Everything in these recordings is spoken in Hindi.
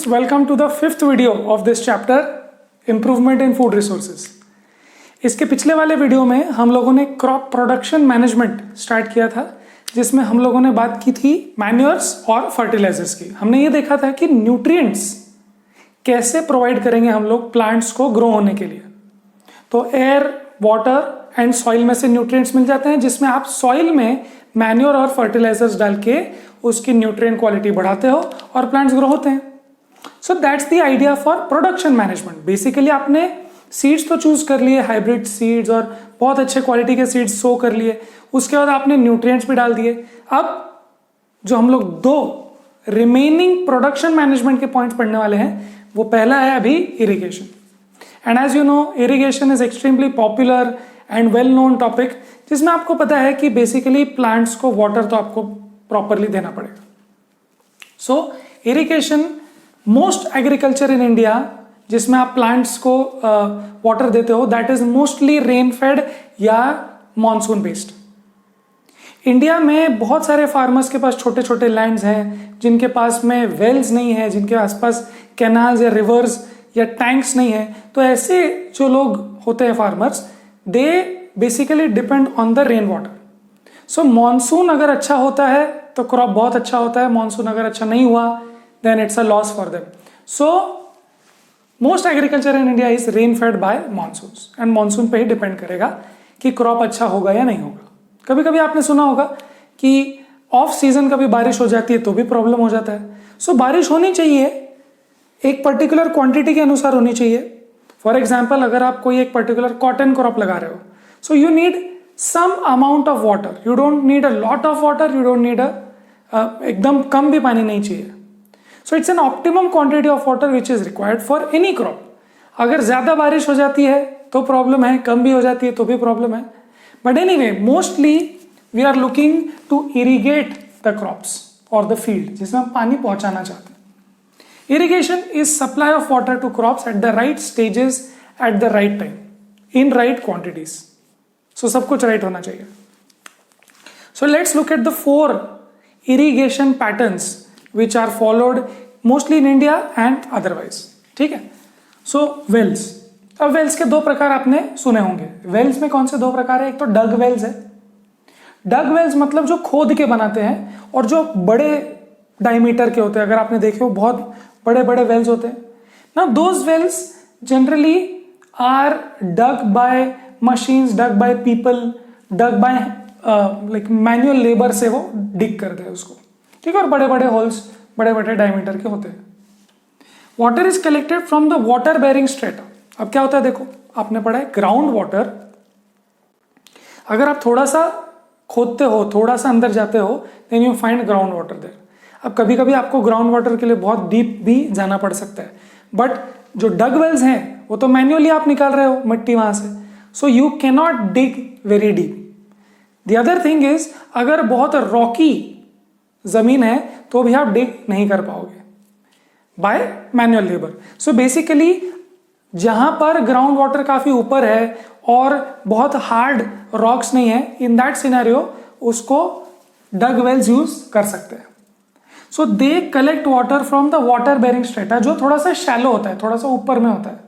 students, welcome to the fifth video of this chapter, Improvement in Food Resources. इसके पिछले वाले वीडियो में हम लोगों ने क्रॉप प्रोडक्शन मैनेजमेंट स्टार्ट किया था, जिसमें हम लोगों ने बात की थी मैन्योर्स और फर्टिलाइजर्स की। हमने ये देखा था कि न्यूट्रिएंट्स कैसे प्रोवाइड करेंगे हम लोग प्लांट्स को ग्रो होने के लिए। तो एयर, वाटर एंड सॉइल में से न्यूट्रिएंट्स मिल जाते हैं, जिसमें आप सॉइल में मैन्योर और फर्टिलाइजर्स डाल के उसकी न्यूट्रिएंट क्वालिटी बढ़ाते हो और प्लांट्स ग्रो होते हैं। So that's the idea for production management. Basically आपने सीड्स तो चूज कर लिए, हाइब्रिड सीड्स और बहुत अच्छे क्वालिटी के सीड्स सो कर लिए, उसके बाद आपने न्यूट्रिएंट्स भी डाल दिए। अब जो हम लोग दो रिमेनिंग प्रोडक्शन मैनेजमेंट के पॉइंट्स पढ़ने वाले हैं, वो पहला है अभी irrigation. And as you know, irrigation is extremely popular and well known topic, जिसमें आपको पता है कि बेसिकली प्लांट्स को वाटर तो आपको प्रॉपरली देना पड़ेगा। So irrigation, most agriculture in India जिसमें आप प्लांट्स को वाटर देते हो, that is mostly rain fed या मॉनसून बेस्ड। इंडिया में बहुत सारे फार्मर्स के पास छोटे छोटे लैंड्स हैं, जिनके पास में वेल्स नहीं है, जिनके आसपास कैनाल्स या रिवर्स या टैंक्स नहीं है। तो ऐसे जो लोग होते हैं farmers, they basically depend on the rain water. So monsoon अगर अच्छा होता है तो क्रॉप बहुत अच्छा होता है, मॉनसून अगर अच्छा नहीं हुआ then it's a loss for them. So most agriculture in India is rain fed by monsoons, and monsoon पे ही डिपेंड करेगा कि क्रॉप अच्छा होगा या नहीं होगा। कभी कभी आपने सुना होगा कि ऑफ सीजन कभी बारिश हो जाती है तो भी प्रॉब्लम हो जाता है। सो बारिश होनी चाहिए, एक पर्टिकुलर क्वांटिटी के अनुसार होनी चाहिए। फॉर एग्जाम्पल, अगर आप कोई एक पर्टिकुलर कॉटन क्रॉप लगा रहे हो, so you need some amount of water, you don't need a lot of water, you don't need एकदम कम भी पानी नहीं चाहिए। So it's an optimum quantity of water which is required for any crop. अगर ज्यादा बारिश हो जाती है तो प्रॉब्लम है, कम भी हो जाती है तो भी प्रॉब्लम है। But anyway, mostly we are looking to irrigate the crops और द फील्ड जिसमें हम पानी पहुंचाना चाहते हैं। Irrigation is supply of water to crops at the right stages at the right time in right quantities. So सब कुछ राइट होना चाहिए। So let's look at the 4 irrigation patterns which are followed mostly in India and otherwise. ठीक है। सो वेल्स, अब वेल्स के 2 प्रकार आपने सुने होंगे। वेल्स में कौन से 2 प्रकार है? एक तो डग वेल्स है। डग वेल्स मतलब जो खोद के बनाते हैं और जो बड़े डायमीटर के होते हैं। अगर आपने देखे हो, बहुत बड़े बड़े वेल्स होते हैं ना। Those wells generally are dug by machines, dug by people, dug by like manual labour से वो डिग करते हैं उसको, ठीक है। और बड़े बड़े होल्स, बड़े बड़े डायमीटर के होते हैं। Water is collected from the water bearing strata. अब क्या होता है, देखो आपने पढ़ा है ग्राउंड वाटर। अगर आप थोड़ा सा खोदते हो, थोड़ा सा अंदर जाते हो, then you find ground water there. अब कभी कभी आपको ग्राउंड वाटर के लिए बहुत डीप भी जाना पड़ सकता है, बट जो डग वेल्स हैं वो तो मैन्युअली आप निकाल रहे हो मिट्टी वहां से, so you can not dig very deep. The other thing is, अगर बहुत रॉकी जमीन है तो भी आप डिग नहीं कर पाओगे bye manual labour. So basically जहां पर ग्राउंड वाटर काफी ऊपर है और बहुत हार्ड रॉक्स नहीं है, इन दैट सिनेरियो उसको डग वेल्स यूज कर सकते हैं। So they collect water from the water bearing strata, जो थोड़ा सा शैलो होता है, थोड़ा सा ऊपर में होता है,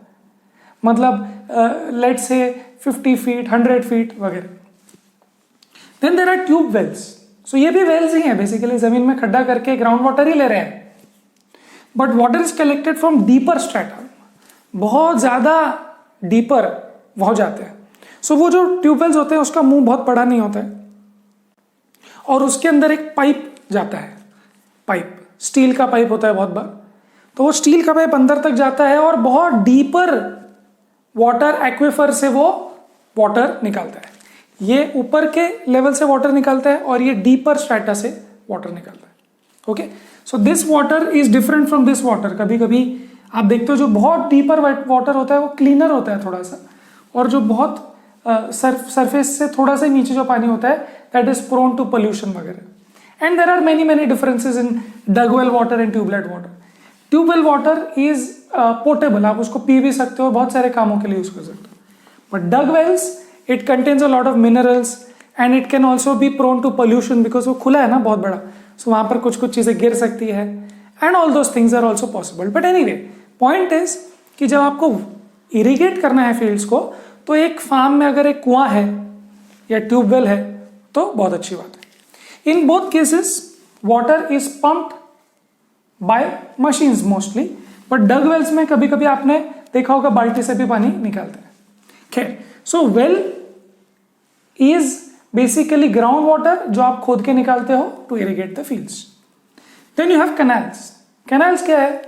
मतलब लेट्स से 50 फीट, 100 फीट वगैरह। Then there are tube wells. So ये भी वेल्स ही हैं, बेसिकली जमीन में खड्डा करके ग्राउंड वाटर ही ले रहे हैं, but water is collected from deeper strata, बहुत ज्यादा डीपर हो जाते हैं। सो वो जो ट्यूबवेल्स होते हैं उसका मुंह बहुत बड़ा नहीं होता है और उसके अंदर एक पाइप जाता है, पाइप स्टील का पाइप होता है बहुत बार। तो वो स्टील का पाइप अंदर तक जाता है और बहुत डीपर वाटर एक्विफर से वो वाटर निकालता है। ये ऊपर के लेवल से वाटर निकालता है और ये डीपर स्ट्रेटा से वाटर निकालता है। Okay, so this water is different from this water. कभी कभी आप देखते हो जो बहुत डीपर वाटर होता है वो क्लीनर होता है थोड़ा सा, और जो बहुत सरफेस से थोड़ा सा नीचे जो पानी होता है that is prone to pollution वगैरह। And there are many many differences in dug well water and tube well water. Tube well water is portable, आप उसको पी भी सकते हो, बहुत सारे कामों के लिए यूज कर सकते हो। But dug wells, it contains a lot of minerals and it can also be prone to pollution, because वो खुला है ना बहुत बड़ा, सो वहां पर कुछ कुछ चीजें गिर सकती है and all those things are also possible. But anyway, point is कि जब आपको इरिगेट करना है फील्ड्स को, तो एक फार्म में अगर एक कुआं है या ट्यूबवेल है तो बहुत अच्छी बात है. In both cases water is pumped by machines mostly, but dug wells में कभी कभी आपने देखा होगा बाल्टी से भी पानी निकालते हैं. खैर, so well is basically ground water जो आप खोद के निकालते हो to irrigate the fields. Then you have canals. Canals क्या है?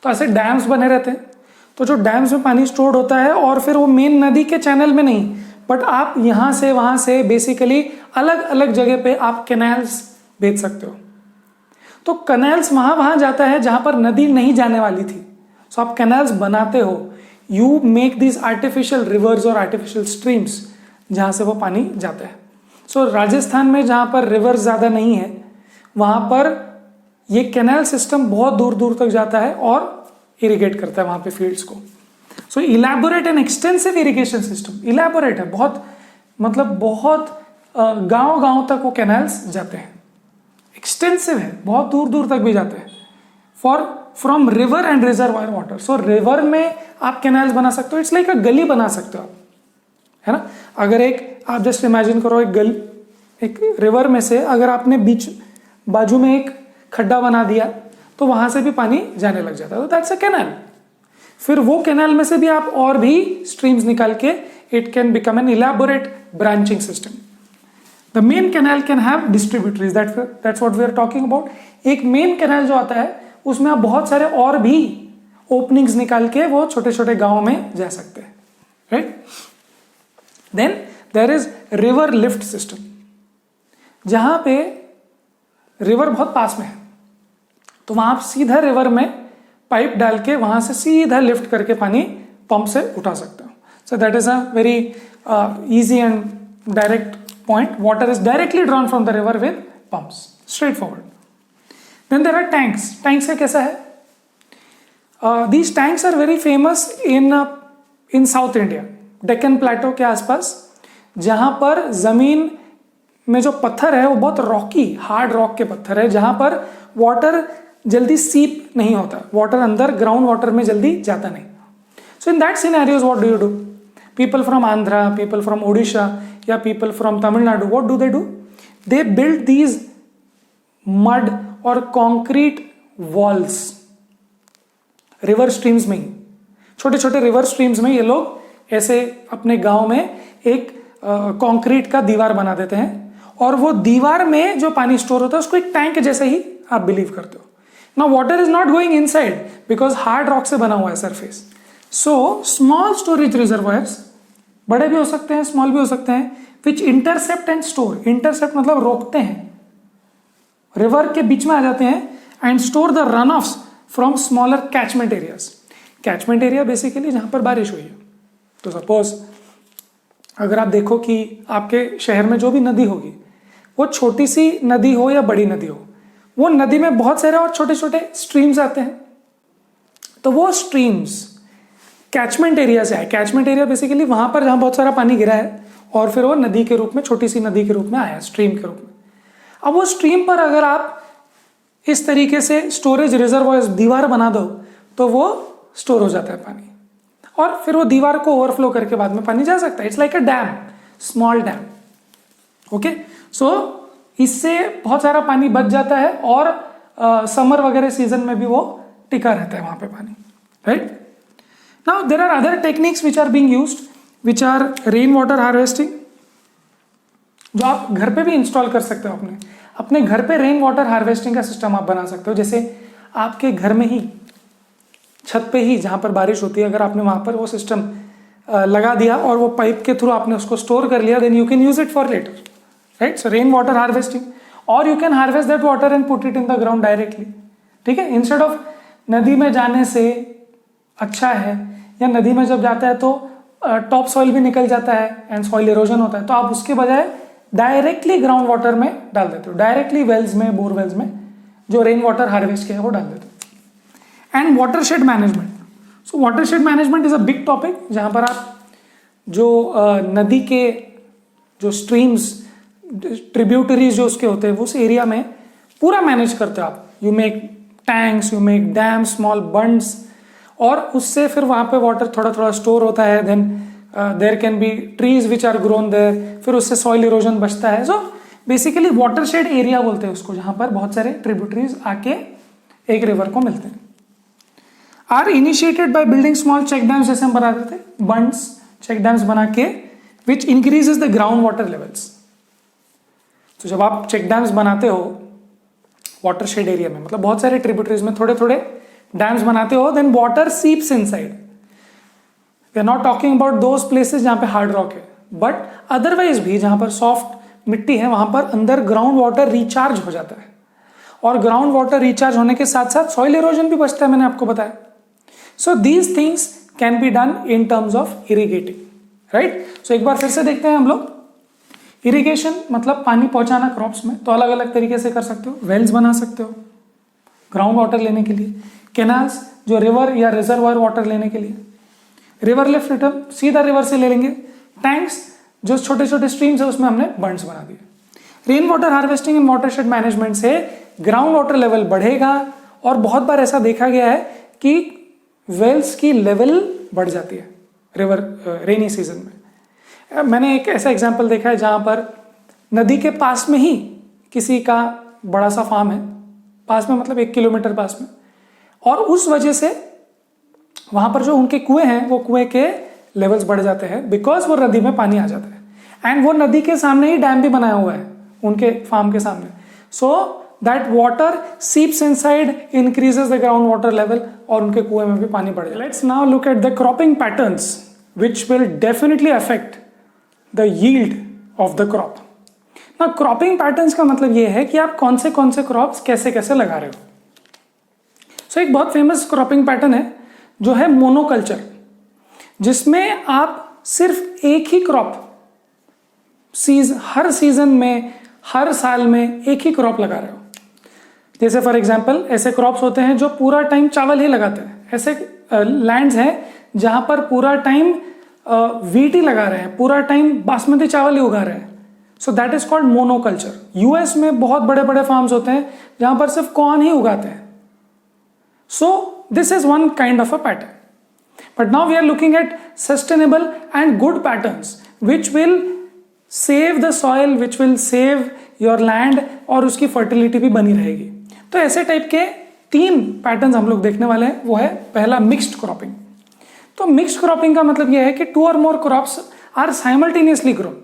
तो ऐसे डैम्स बने रहते हैं. तो जो डैम्स में पानी स्टोर्ड होता है और फिर वो मेन नदी के चैनल में नहीं, बट आप यहां से वहां से बेसिकली अलग अलग जगह पे आप कैनाल्स भेज सकते हो. तो कैनाल्स वहां जाता है जहां पर नदी नहीं जाने वाली थी. सो आप कैनाल्स बनाते हो. You make this artificial reverse और आर्टिफिशियल स्ट्रीम्स जहां से वो पानी जाता है. सो राजस्थान में जहां पर रिवर्स ज्यादा नहीं है, वहां पर ये कैनाल सिस्टम बहुत दूर दूर तक जाता है और इरिगेट करता है वहां पे फील्ड्स को. So elaborate and extensive irrigation system. Elaborate है, बहुत मतलब बहुत गांव गांव तक वो कैनाल्स जाते हैं. एक्सटेंसिव है, बहुत दूर दूर तक भी जाते हैं. From river and reservoir water. So river में आप कैनाल्स बना सकते हो. इट्स लाइक अ गली बना सकते हो आप, है ना. अगर आप जस्ट इमेजिन करो एक रिवर में से अगर आपने बीच बाजू में एक खड्डा बना दिया तो वहां से भी पानी जाने लग जाता है. तो दैट्स अ कैनाल. फिर वो कैनाल में से भी आप और भी स्ट्रीम्स निकाल के it can become an elaborate branching system. The main canal can have distributaries. That's what we are talking about. एक मेन कैनाल जो आता है उसमें आप बहुत सारे और भी ओपनिंग्स निकाल के वो छोटे छोटे गांव में जा सकते हैं, right. Then there is river lift system. जहां पे रिवर बहुत पास में है तो वहां आप सीधा रिवर में पाइप डाल के वहां से सीधा लिफ्ट करके पानी पंप से उठा सकते हो. So that is a very easy and direct point. Water is directly drawn from the river with pumps, straightforward. Then there are tanks. Tanks का कैसा है? These tanks are very famous in South India, Deccan plateau के आसपास, जहां पर जमीन में जो पत्थर है वो बहुत रॉकी हार्ड रॉक के पत्थर है, जहां पर वाटर जल्दी सीप नहीं होता. वाटर अंदर ग्राउंड वाटर में जल्दी जाता नहीं. So in that scenarios what do you do? People from Andhra, people from Odisha या people from Tamil Nadu, what do? They build these mud और कॉन्क्रीट वॉल्स रिवर स्ट्रीम्स में ही. छोटे छोटे रिवर स्ट्रीम्स में ये लोग ऐसे अपने गांव में एक कंक्रीट का दीवार बना देते हैं और वो दीवार में जो पानी स्टोर होता है उसको एक टैंक जैसे ही आप बिलीव करते हो. Now water is not going inside because hard rock से बना हुआ है surface. So small storage reservoirs, बड़े भी हो सकते हैं स्मॉल भी हो सकते हैं, विच इंटरसेप्ट एंड स्टोर. इंटरसेप्ट मतलब रोकते हैं, रिवर के बीच में आ जाते हैं and store the run offs from smaller catchment areas. Catchment area basically जहां पर बारिश हुई है. तो सपोज अगर आप देखो कि आपके शहर में जो भी नदी होगी वो छोटी सी नदी हो या बड़ी नदी हो, वो नदी में बहुत सारे और छोटे छोटे स्ट्रीम्स आते हैं. तो वो स्ट्रीम्स कैचमेंट एरिया से आए. कैचमेंट एरिया बेसिकली वहां पर जहां बहुत सारा पानी गिरा है और फिर वो नदी के रूप में, छोटी सी नदी के रूप में आया, स्ट्रीम के रूप में. अब वो स्ट्रीम पर अगर आप इस तरीके से स्टोरेज रिजर्वायर्स दीवार बना दो तो वो स्टोर हो जाता है पानी और फिर वो दीवार को ओवरफ्लो करके बाद में पानी जा सकता है. It's like a dam, small dam. Okay, so इससे बहुत सारा पानी बच जाता है और समर वगैरह सीजन में भी वो टिका रहता है वहां पे पानी, right. Now there are other techniques which are being used, which are rain water harvesting, जो आप घर पे भी इंस्टॉल कर सकते हो. अपने घर पे रेन वाटर हार्वेस्टिंग का सिस्टम आप बना सकते हो. जैसे आपके घर में ही छत पे ही जहां पर बारिश होती है, अगर आपने वहां पर वो सिस्टम लगा दिया और वो पाइप के थ्रू आपने उसको स्टोर कर लिया, then you can use it for later, right. So rain water harvesting, और you can harvest that water and put it in the ground directly. ठीक है, इंस्टेड ऑफ नदी में जाने से अच्छा है, या नदी में जब जाता है तो टॉप सॉइल भी निकल जाता है एंड सॉइल इरोजन होता है, तो आप उसके बजाय डायरेक्टली ग्राउंड वाटर में डाल देते हो, डायरेक्टली वेल्स में, बोरवेल्स में जो रेन वाटर हार्वेस्ट किया है वो डाल देते हो. And watershed management. So watershed management is a big topic, जहां पर आप जो नदी के जो स्ट्रीम्स, ट्रिब्यूटरीज जो उसके होते हैं, उस एरिया में पूरा मैनेज करते हो आप. You make tanks, you make dam, small बंड्स, और उससे फिर वहाँ पे वाटर थोड़ा थोड़ा स्टोर होता है. Then there can be trees which are grown there, फिर उससे सॉइल इरोजन बचता है. सो बेसिकली वाटरशेड एरिया बोलते हैं उसको, जहाँ पर बहुत सारे ट्रिब्यूटरीज आके एक रिवर को मिलते हैं. Are initiated by building small check dams, जैसे हम बना रहे थे, बंड्स, चेक डैम्स बना के, which increases the ground water levels. तो जब आप चेक डैम्स बनाते हो वाटरशेड एरिया में, मतलब बहुत सारे ट्रिब्यूटरीज में थोड़े थोड़े डैम्स बनाते हो, then water seeps inside. We are not talking about those places जहां पे हार्ड रॉक है, बट अदरवाइज भी जहां पर सॉफ्ट मिट्टी है वहां पर अंदर ग्राउंड वाटर रिचार्ज हो जाता है. और ग्राउंड वाटर रिचार्ज होने के साथ साथ सॉइल इरोजन भी बचता है, मैंने आपको बताया. So these things can be done in terms of irrigating, right. So एक बार फिर से देखते हैं हम लोग. इरिगेशन मतलब पानी पहुंचाना क्रॉप्स में, तो अलग अलग तरीके से कर सकते हो. वेल्स बना सकते हो ग्राउंड वाटर लेने के लिए, कैनाल्स जो रिवर या रिजर्वायर वाटर लेने के लिए, रिवर लिफ्ट रिटर्न सीधा रिवर से ले लेंगे, टैंक्स जो छोटे छोटे स्ट्रीम्स है उसमें हमने बंड्स बना दिए. Rain water harvesting and watershed management से ग्राउंड वाटर लेवल बढ़ेगा, और बहुत बार ऐसा देखा गया है कि वेल्स की लेवल बढ़ जाती है रिवर रेनी सीजन में. मैंने एक ऐसा एग्जाम्पल देखा है जहां पर नदी के पास में ही किसी का बड़ा सा फार्म है, पास में मतलब 1 किलोमीटर पास में, और उस वजह से वहां पर जो उनके कुएं हैं वो कुएं के लेवल्स बढ़ जाते हैं, बिकॉज वो नदी में पानी आ जाता है. एंड वो नदी के सामने ही डैम भी बनाया हुआ है उनके फार्म के सामने. So that water seeps inside, increases the ground water level, और उनके कुएं में भी पानी बढ़ जाता है. Let's now look at the cropping patterns which will definitely affect the yield of the crop. ना क्रॉपिंग पैटर्न्स का मतलब ये है कि आप कौन से क्रॉप्स कैसे कैसे लगा रहे हो. सो एक बहुत फेमस क्रॉपिंग पैटर्न है जो है मोनोकल्चर, जिसमें आप सिर्फ एक ही क्रॉप हर सीजन में, हर साल में एक ही क्रॉप लगा रहे हो. जैसे फॉर एग्जांपल ऐसे क्रॉप्स होते हैं जो पूरा टाइम चावल ही लगाते हैं. ऐसे लैंड्स हैं जहां पर पूरा टाइम वीट ही लगा रहे हैं, पूरा टाइम बासमती चावल ही उगा रहे हैं. सो that is called monoculture. US में बहुत बड़े बड़े फार्म्स होते हैं जहां पर सिर्फ कॉर्न ही उगाते हैं. So this is one kind of a pattern. But now we are looking at sustainable and good patterns which will save the soil, which will save your land, और उसकी फर्टिलिटी भी बनी रहेगी. तो ऐसे टाइप के 3 पैटर्न्स हम लोग देखने वाले हैं. वो है पहला मिक्स्ड क्रॉपिंग. तो मिक्स्ड क्रॉपिंग का मतलब यह है कि 2 और more crops are simultaneously grown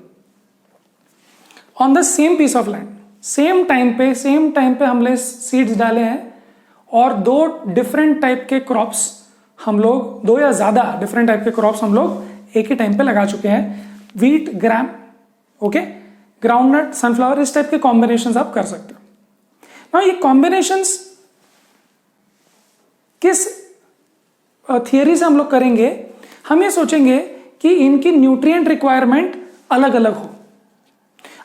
on the same piece of land. Same time पे हमने सीड्स डाले हैं, और 2 डिफरेंट टाइप के क्रॉप्स हम लोग, 2 या ज्यादा डिफरेंट टाइप के क्रॉप्स हम लोग एक ही टाइम पे लगा चुके हैं. व्हीट, ग्राम, ओके, ग्राउंडनट, सनफ्लावर, इस टाइप के कॉम्बिनेशंस आप कर सकते हो. ना ये कॉम्बिनेशंस किस थियरी से हम लोग करेंगे? हम ये सोचेंगे कि इनकी न्यूट्रिएंट रिक्वायरमेंट अलग अलग हो.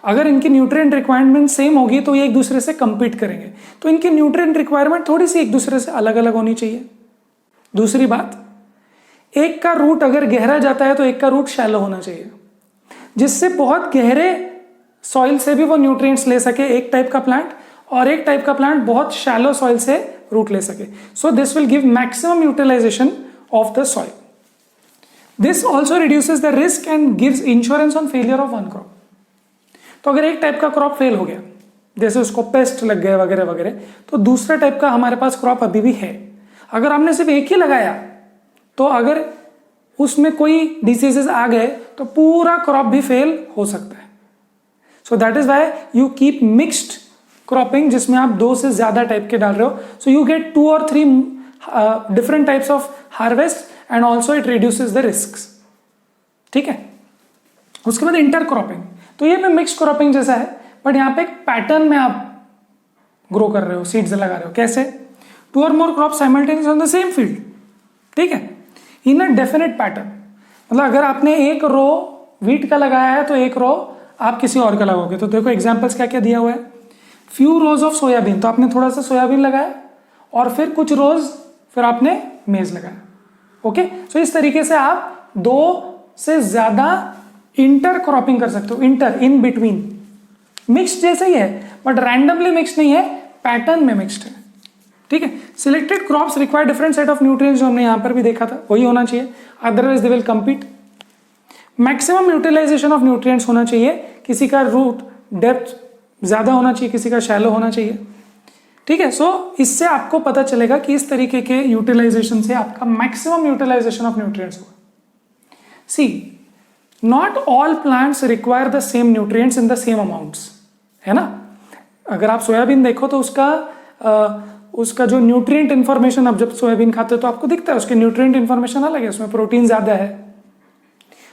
अगर इनकी न्यूट्रिएंट रिक्वायरमेंट सेम होगी तो ये एक दूसरे से कंपीट करेंगे. तो इनकी न्यूट्रिएंट रिक्वायरमेंट थोड़ी सी एक दूसरे से अलग अलग होनी चाहिए. दूसरी बात, एक का रूट अगर गहरा जाता है तो एक का रूट शैलो होना चाहिए, जिससे बहुत गहरे सॉइल से भी वो न्यूट्रिएंट्स ले सके एक टाइप का प्लांट, और एक टाइप का प्लांट बहुत शैलो सॉइल से रूट ले सके. So this will give maximum utilisation of the soil. This also reduces the risk and gives insurance on failure of one crop. तो अगर एक टाइप का क्रॉप फेल हो गया, जैसे उसको पेस्ट लग गए वगैरह वगैरह, तो दूसरा टाइप का हमारे पास क्रॉप अभी भी है. अगर हमने सिर्फ एक ही लगाया तो अगर उसमें कोई डिसीजेस आ गए तो पूरा क्रॉप भी फेल हो सकता है. सो that is why you keep mixed cropping, जिसमें आप 2 से ज्यादा टाइप के डाल रहे हो. सो यू गेट 2 और 3 different types of harvest, and also it reduces the risk. ठीक है. उसके बाद इंटर क्रॉपिंग. तो ये भी मिक्स्ड क्रॉपिंग जैसा है, बट यहाँ पे एक पैटर्न में आप ग्रो कर रहे हो, सीड्स लगा रहे हो. कैसे? 2 और more crop simultaneous on the same field. ठीक है, इन अ डेफिनेट पैटर्न. मतलब अगर आपने एक रो व्हीट का लगाया है तो एक रो आप किसी और का लगाओगे. तो देखो एग्जांपल्स क्या क्या दिया हुआ है. फ्यू रोज ऑफ सोयाबीन, तो आपने थोड़ा सा सोयाबीन लगाया, और फिर कुछ रोज फिर आपने मेज लगाया. ओके. सो इस तरीके से आप 2 से ज्यादा इंटर क्रॉपिंग कर सकते हो. इंटर, इन बिटवीन, मिक्स्ड जैसे ही है बट रैंडमली मिक्स नहीं है, पैटर्न में मिक्स्ड है. ठीक है। Selected crops require different set of nutrients, जो हमने यहां पर भी देखा था वही होना चाहिए, otherwise they will compete. Maximum utilisation of nutrients होना चाहिए, किसी का रूट डेप्थ ज्यादा होना चाहिए, किसी का शैलो होना चाहिए, ठीक है। सो इससे आपको पता चलेगा कि इस तरीके के यूटिलाइजेशन से आपका मैक्सिमम यूटिलाइजेशन ऑफ न्यूट्रिएंट्स होगा। See, not all plants require the same nutrients in the same amounts, है ना। अगर आप सोयाबीन देखो तो उसका जो न्यूट्रिएंट इन्फॉर्मेशन, अब जब सोयाबीन खाते हो तो आपको दिखता है उसके न्यूट्रिएंट इन्फॉर्मेशन अलग है, उसमें प्रोटीन ज्यादा है।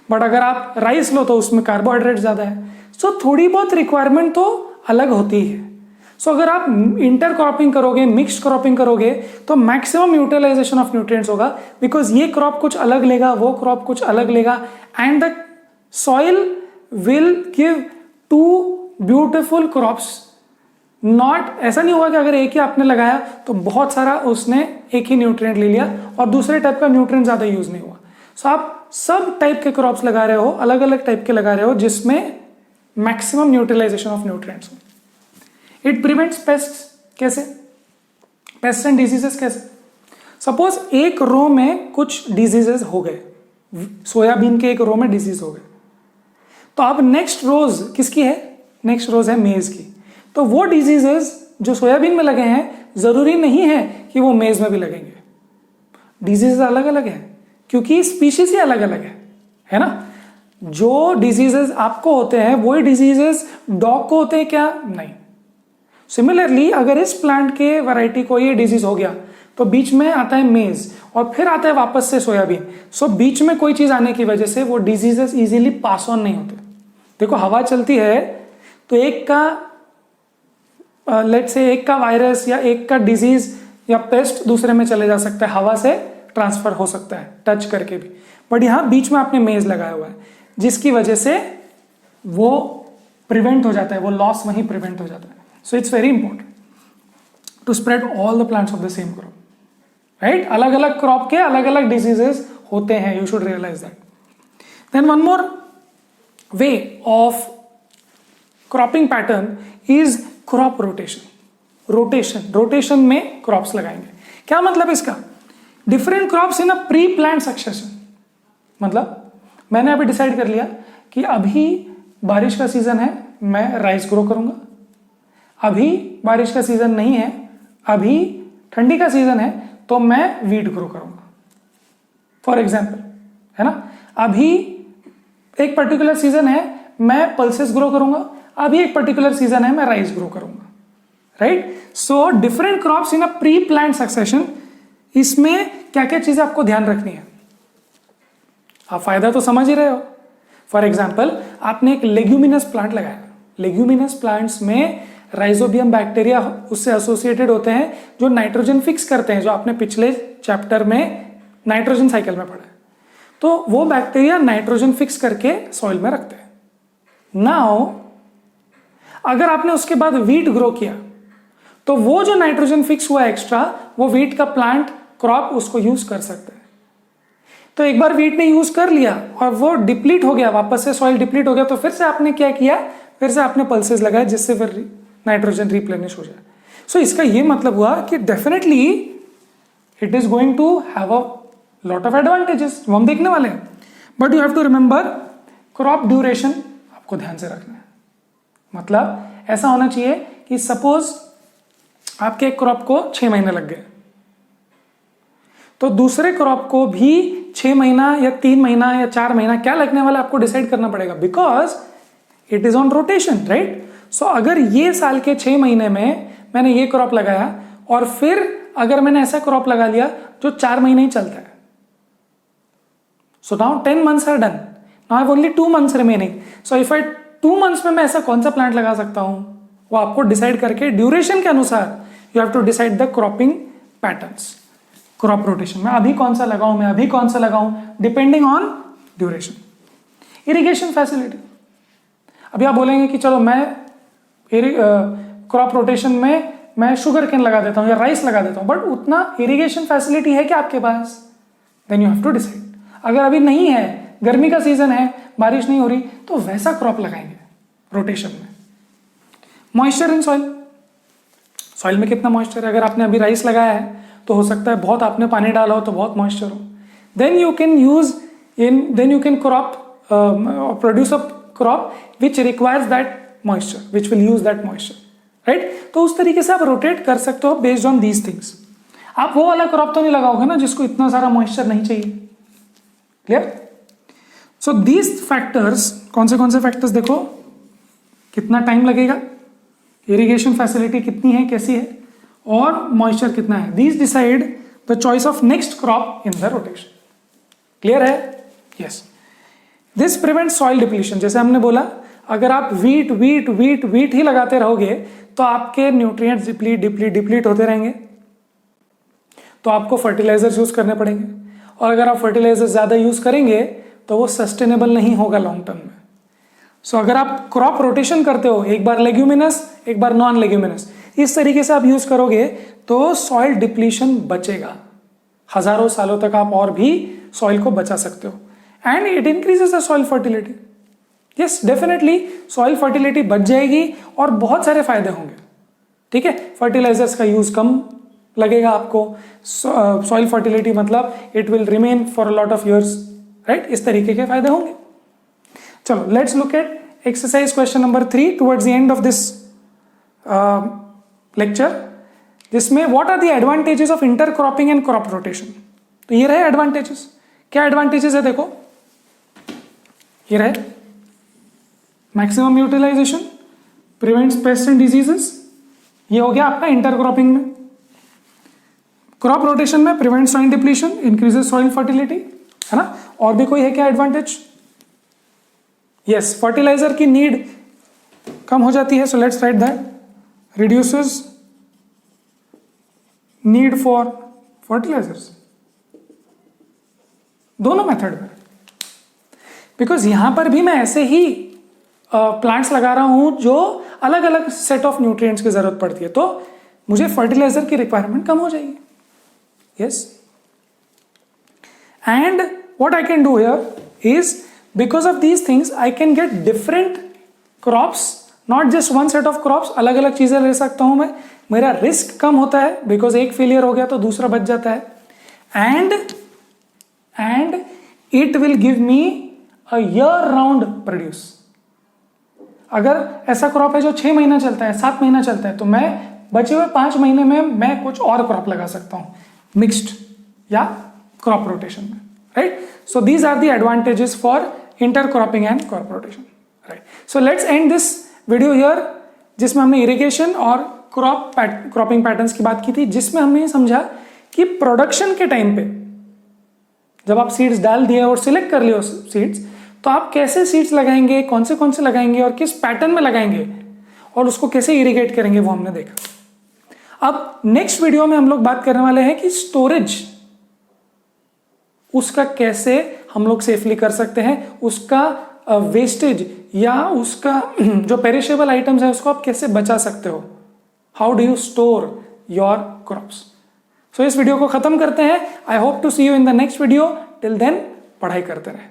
बट अगर आप राइस लो तो उसमें कार्बोहाइड्रेट ज्यादा है। सो थोड़ी बहुत रिक्वायरमेंट तो अलग होती है। सो अगर आप इंटर क्रॉपिंग करोगे, मिक्स्ड क्रॉपिंग करोगे, तो मैक्सिमम यूटिलाइजेशन ऑफ न्यूट्रिएंट्स होगा, बिकॉज ये क्रॉप कुछ अलग लेगा, वो क्रॉप कुछ अलग लेगा, and the soil will give two beautiful crops. Not ऐसा नहीं होगा कि अगर एक ही आपने लगाया तो बहुत सारा उसने एक ही न्यूट्रिएंट ले लिया और दूसरे टाइप का न्यूट्रिएंट ज्यादा यूज नहीं हुआ। सो आप सब टाइप के क्रॉप्स लगा रहे हो, अलग अलग टाइप के लगा रहे हो, जिसमें मैक्सिमम यूटिलाइजेशन ऑफ न्यूट्रिएंट्स हो। इट प्रिवेंट्स पेस्ट्स, कैसे? पेस्ट एंड डिजीजेस कैसे? सपोज एक रो में कुछ डिजीजेस हो गए, सोयाबीन के एक रो में डिजीज हो गए, तो अब नेक्स्ट रोज किसकी है? नेक्स्ट रोज है मेज की। तो वो डिजीजेस जो सोयाबीन में लगे हैं जरूरी नहीं है कि वो मेज में भी लगेंगे। डिजीजेस अलग अलग है क्योंकि स्पीशीज ही अलग अलग है ना। जो डिजीजेस आपको होते हैं वही डिजीजेस डॉग को होते हैं क्या? नहीं। सिमिलरली अगर इस प्लांट के वैरायटी को ये डिजीज हो गया तो बीच में आता है मेज और फिर आता है वापस से सोयाबीन। सो बीच में कोई चीज आने की वजह से वो डिजीजेस इजीली पास ऑन नहीं होते। देखो हवा चलती है तो एक का लेट से एक का वायरस या एक का डिजीज या पेस्ट दूसरे में चले जा सकता है, हवा से ट्रांसफर हो सकता है टच करके भी। बट यहां बीच में आपने मेज लगाया हुआ है जिसकी वजह से वो प्रिवेंट हो जाता है, वो लॉस वहीं प्रिवेंट हो जाता है। So it's very important to spread all the plants of the same crop, right. अलग अलग क्रॉप के अलग अलग डिजीजेस होते हैं, you should realise that. Then one more way of cropping pattern is crop rotation. Rotation में क्रॉप्स लगाएंगे। क्या मतलब इसका? Different crops in a pre plant succession. मतलब मैंने अभी डिसाइड कर लिया कि अभी बारिश का सीजन है, मैं राइस ग्रो करूंगा। अभी बारिश का सीजन नहीं है, अभी ठंडी का सीजन है, तो मैं वीट ग्रो करूंगा, फॉर एग्जाम्पल, है ना। अभी एक पर्टिकुलर सीजन है, मैं पल्सेस ग्रो करूंगा। अभी एक पर्टिकुलर सीजन है, मैं राइस ग्रो करूंगा, right. So different crops in a pre plant succession. इसमें क्या क्या चीजें आपको ध्यान रखनी है? आप फायदा तो समझ ही रहे हो। फॉर एग्जाम्पल आपने एक लेग्यूमिनस प्लांट लगाया। लेग्यूमिनस प्लांट्स में राइजोबियम बैक्टीरिया उससे एसोसिएटेड होते हैं जो नाइट्रोजन फिक्स करते हैं, जो आपने पिछले चैप्टर में नाइट्रोजन साइकिल में पढ़ा है। तो वो बैक्टीरिया नाइट्रोजन फिक्स करके सॉइल में रखते हैं। नाउ अगर आपने उसके बाद वीट ग्रो किया तो वो जो नाइट्रोजन फिक्स हुआ एक्स्ट्रा, वो वीट का प्लांट क्रॉप उसको यूज कर सकते हैं। तो एक बार वीट ने यूज कर लिया और वो डिप्लीट हो गया, वापस से सॉइल डिप्लीट हो गया, तो फिर से आपने क्या किया? फिर से आपने पल्सेस लगाए जिससे फिर नाइट्रोजन रिप्लेनिश हो जाए। सो इसका ये मतलब हुआ कि definitely it is going to have a lot of advantages, वो हम देखने वाले हैं। But you have to remember crop duration आपको ध्यान से रखना है। मतलब ऐसा होना चाहिए कि सपोज आपके एक क्रॉप को 6 महीने लग गए, तो दूसरे क्रॉप को भी 6 महीना या 3 महीना या 4 महीना क्या लगने वाला आपको डिसाइड करना पड़ेगा, because it is on rotation, right. So अगर ये साल के 6 महीने में मैंने ये क्रॉप लगाया और फिर अगर मैंने ऐसा क्रॉप लगा लिया जो 4 महीने ही चलता है, so now 10 months are done, now I have only 2 months remaining. So if I 2 months में मैं ऐसा कौन सा प्लांट लगा सकता हूं, वो आपको डिसाइड करके ड्यूरेशन के अनुसार you have to decide the cropping patterns. Crop rotation में अभी कौन सा लगाऊं, मैं अभी कौन सा लगाऊं, depending on duration. Irrigation facility, अभी आप बोलेंगे कि चलो मैं क्रॉप रोटेशन में मैं शुगर केन लगा देता हूं या राइस लगा देता हूं, बट उतना इरिगेशन फैसिलिटी है क्या आपके पास? Then you have to decide. अगर अभी नहीं है, गर्मी का सीजन है, बारिश नहीं हो रही, तो वैसा क्रॉप लगाएंगे रोटेशन में। मॉइस्चर इन सॉइल, सॉइल में कितना मॉइस्चर है। अगर आपने अभी राइस लगाया है तो हो सकता है बहुत आपने पानी डाला हो तो बहुत मॉइस्चर हो। Then you can produce a crop which requires that moisture, which will use that moisture, right. तो उस तरीके से आप रोटेट कर सकते हो बेस्ड ऑन दीज थिंग्स। आप वो वाला क्रॉप तो नहीं लगाओगे ना जिसको इतना सारा मॉइस्चर नहीं चाहिए। क्लियर? सो दीज फैक्टर्स, कौन से फैक्टर्स देखो, कितना टाइम लगेगा, इरिगेशन फैसिलिटी कितनी है, कैसी है, और मॉइस्चर कितना है, these decide the choice of next crop in the rotation. Clear है? Yes. This prevent soil depletion. जैसे हमने बोला, अगर आप वीट ही लगाते रहोगे तो आपके न्यूट्रिएंट्स डिप्लीट होते रहेंगे, तो आपको फर्टिलाइजर्स यूज करने पड़ेंगे, और अगर आप फर्टिलाइजर ज्यादा यूज करेंगे तो वो सस्टेनेबल नहीं होगा लॉन्ग टर्म में। सो अगर आप क्रॉप रोटेशन करते हो, एक बार लेग्यूमिनस एक बार नॉन लेग्यूमिनस, इस तरीके से आप यूज करोगे तो सॉइल डिप्लीशन बचेगा। हजारों सालों तक आप और भी सॉइल को बचा सकते हो, and it increases the soil fertility. Yes, definitely soil fertility बच जाएगी और बहुत सारे फायदे होंगे। ठीक है, फर्टिलाइजर्स का यूज कम लगेगा आपको, सॉइल फर्टिलिटी मतलब it will remain for a lot of years, right. इस तरीके के फायदे होंगे। चलो, let's look at exercise question number 3 towards the end of this lecture, जिसमें what are the advantages of intercropping and crop rotation. तो ये रहे एडवांटेजेस। क्या एडवांटेजेस है देखो, ये रहे maximum utilization, prevents pest and diseases, ये हो गया आपका इंटरक्रॉपिंग में। क्रॉप रोटेशन में prevent soil depletion, increases soil fertility, है ना। और भी कोई है क्या एडवांटेज? यस, फर्टिलाइजर की नीड कम हो जाती है, so let's write that, reduces need for fertilizers. दोनों मेथड में, बिकॉज यहां पर भी मैं ऐसे ही प्लांट्स लगा रहा हूं जो अलग अलग सेट ऑफ न्यूट्रिएंट्स की जरूरत पड़ती है, तो मुझे फर्टिलाइजर की रिक्वायरमेंट कम हो जाएगी। Yes, and what I can do here is, because of these things I can get different crops, not just one set of crops. अलग अलग चीजें ले सकता हूं मैं, मेरा रिस्क कम होता है, बिकॉज एक फेलियर हो गया तो दूसरा बच जाता है, and it will give me a year round produce. अगर ऐसा क्रॉप है जो 6 महीना चलता है, 7 महीना चलता है, तो मैं बचे हुए 5 महीने में मैं कुछ और क्रॉप लगा सकता हूं, मिक्स्ड या क्रॉप रोटेशन में, right. So these are the advantages for intercropping and crop rotation, right. So let's end this video here, जिसमें हमने इरिगेशन और क्रॉपिंग पैटर्न्स की बात की थी, जिसमें हमने समझा कि प्रोडक्शन के टाइम पे जब आप सीड्स डाल दिए और सिलेक्ट कर लिए सीड्स, तो आप कैसे सीड्स लगाएंगे, कौन से लगाएंगे और किस पैटर्न में लगाएंगे, और उसको कैसे इरिगेट करेंगे, वो हमने देखा। अब नेक्स्ट वीडियो में हम लोग बात करने वाले हैं कि स्टोरेज, उसका कैसे हम लोग सेफली कर सकते हैं, उसका वेस्टेज या उसका जो पेरिशेबल आइटम्स है उसको आप कैसे बचा सकते हो, how do you store your crops. So इस वीडियो को खत्म करते हैं। I hope to see you in the next video. Till then पढ़ाई करते रहें।